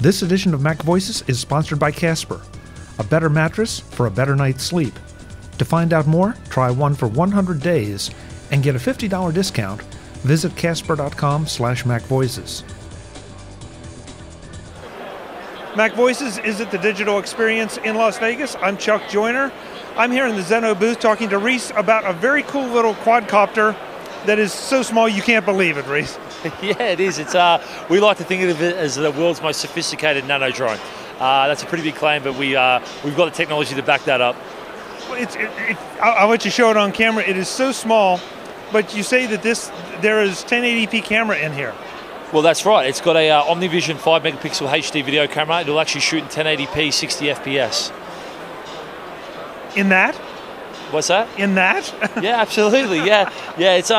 This edition of Mac Voices is sponsored by Casper, a better mattress for a better night's sleep. To find out more, try one for 100 days and get a $50 discount. Visit casper.com/MacVoices. Mac Voices is at the Digital Experience in Las Vegas. I'm Chuck Joyner. I'm here in the Zano booth talking to Reece about a very cool little quadcopter that is so small you can't believe it, Reece. Yeah, it is. It's we like to think of it as the world's most sophisticated nano drone. That's a pretty big claim, but we've got the technology to back that up. Well, I'll let you show it on camera. It is so small, but you say that there is 1080p camera in here. Well, that's right. It's got a OmniVision 5 megapixel HD video camera. It'll actually shoot in 1080p 60 FPS. In that? What's that? In that? Yeah, absolutely. Yeah. It's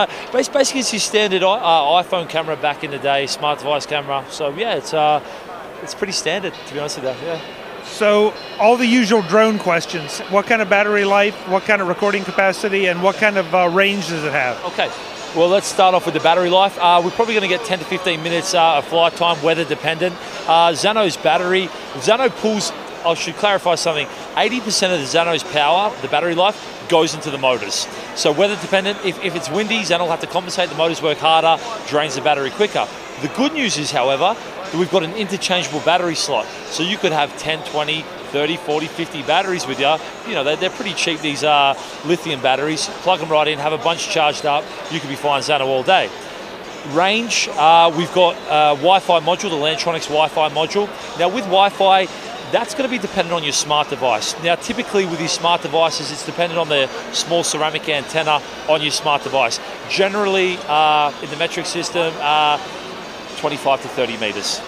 basically it's your standard iPhone camera back in the day, smart device camera. So yeah, it's pretty standard, to be honest with you. Yeah. So all the usual drone questions: what kind of battery life, what kind of recording capacity, and what kind of range does it have? Okay. Well, let's start off with the battery life. We're probably going to get 10 to 15 minutes of flight time, weather dependent. Zano's battery, Zano pulls. I should clarify something. 80% of the Zano's power, the battery life, goes into the motors. So weather dependent, if it's windy, Zano will have to compensate, the motors work harder, drains the battery quicker. The good news is, however, that we've got an interchangeable battery slot. So you could have 10, 20, 30, 40, 50 batteries with you. You know, they're pretty cheap, these lithium batteries. Plug them right in, have a bunch charged up, you could be flying Zano all day. Range, we've got Wi-Fi module, the Lantronix Wi-Fi module. Now with Wi-Fi, that's going to be dependent on your smart device. Now, typically with these smart devices, it's dependent on the small ceramic antenna on your smart device. Generally, in the metric system, 25 to 30 meters,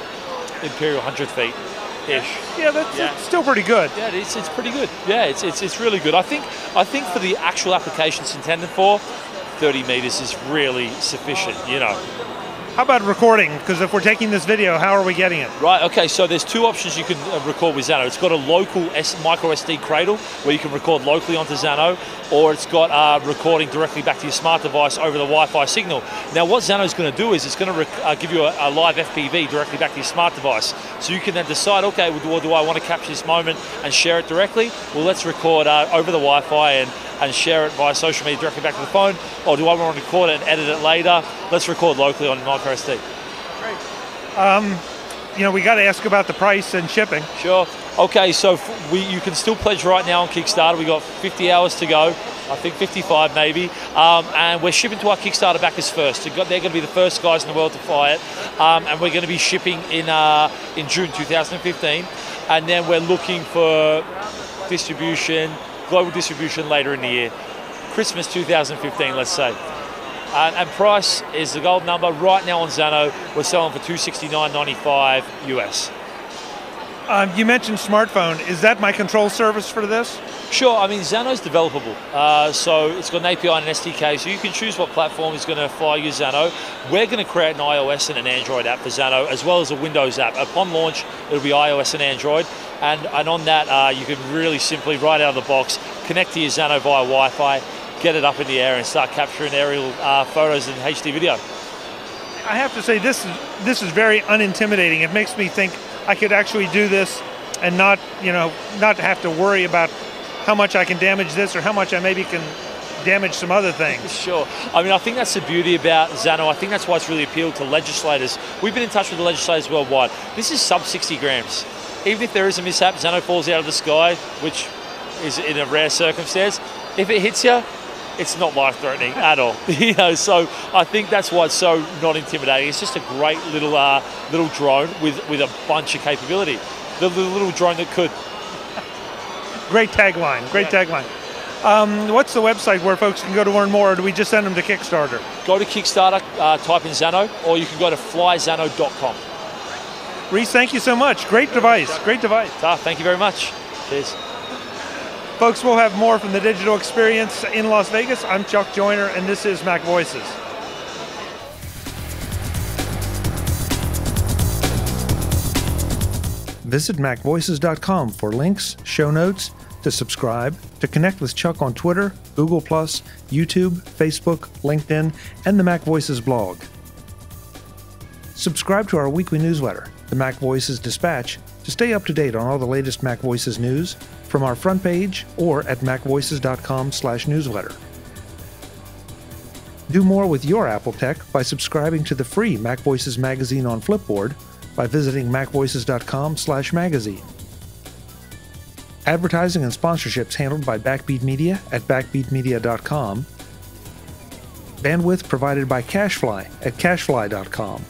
imperial 100 feet-ish. Yeah, that's still pretty good. Yeah, it's pretty good. Yeah, it's really good. I think for the actual application it's intended for, 30 meters is really sufficient, you know. How about recording? Because if we're taking this video, how are we getting it? Right, okay, so there's two options you can record with Zano. It's got a local micro SD cradle where you can record locally onto Zano, or it's got recording directly back to your smart device over the Wi-Fi signal. Now what Zano's going to do is it's going to give you a live FPV directly back to your smart device. So you can then decide, okay, well, do I want to capture this moment and share it directly? Well, let's record over the Wi-Fi and share it via social media directly back to the phone, or do I want to record it and edit it later? Let's record locally on micro SD. Great. You know, we got to ask about the price and shipping. Sure. Okay, so you can still pledge right now on Kickstarter. We got 50 hours to go. I think 55 maybe, and we're shipping to our Kickstarter backers first. They're going to be the first guys in the world to fly it, and we're going to be shipping in June 2015, and then we're looking for distribution, global distribution later in the year, Christmas 2015, let's say. And price is the gold number. Right now on Zano, we're selling for $269.95 US. You mentioned smartphone. Is that my control service for this? Sure, I mean, Zano's developable. So it's got an API and an SDK, so you can choose what platform is going to fly your Zano. We're going to create an iOS and an Android app for Zano, as well as a Windows app. Upon launch, it'll be iOS and Android. And on that, you can really simply, right out of the box, connect to your Zano via Wi-Fi, get it up in the air and start capturing aerial photos and HD video. I have to say, this is very unintimidating. It makes me think I could actually do this and not have to worry about how much I can damage this or how much I maybe can damage some other things. Sure. I mean, I think that's the beauty about Zano. I think that's why it's really appealed to legislators. We've been in touch with the legislators worldwide. This is sub 60 grams. Even if there is a mishap, Zano falls out of the sky, which is in a rare circumstance. If it hits you, it's not life-threatening at all. You know, so I think that's why it's so not intimidating. It's just a great little drone with a bunch of capability. The little drone that could. Great tagline. Great tagline. What's the website where folks can go to learn more, or do we just send them to Kickstarter? Go to Kickstarter, type in Zano, or you can go to flyzano.com. Reece, thank you so much. Great device. Great device. Thank you very much. Cheers. Folks, we'll have more from the Digital Experience in Las Vegas. I'm Chuck Joyner, and this is Mac Voices. Visit MacVoices.com for links, show notes, to subscribe, to connect with Chuck on Twitter, Google+, YouTube, Facebook, LinkedIn, and the Mac Voices blog. Subscribe to our weekly newsletter the MacVoices Dispatch, to stay up to date on all the latest MacVoices news from our front page or at macvoices.com/newsletter. Do more with your Apple tech by subscribing to the free MacVoices magazine on Flipboard by visiting macvoices.com/magazine. Advertising and sponsorships handled by Backbeat Media at backbeatmedia.com. Bandwidth provided by CacheFly at cachefly.com.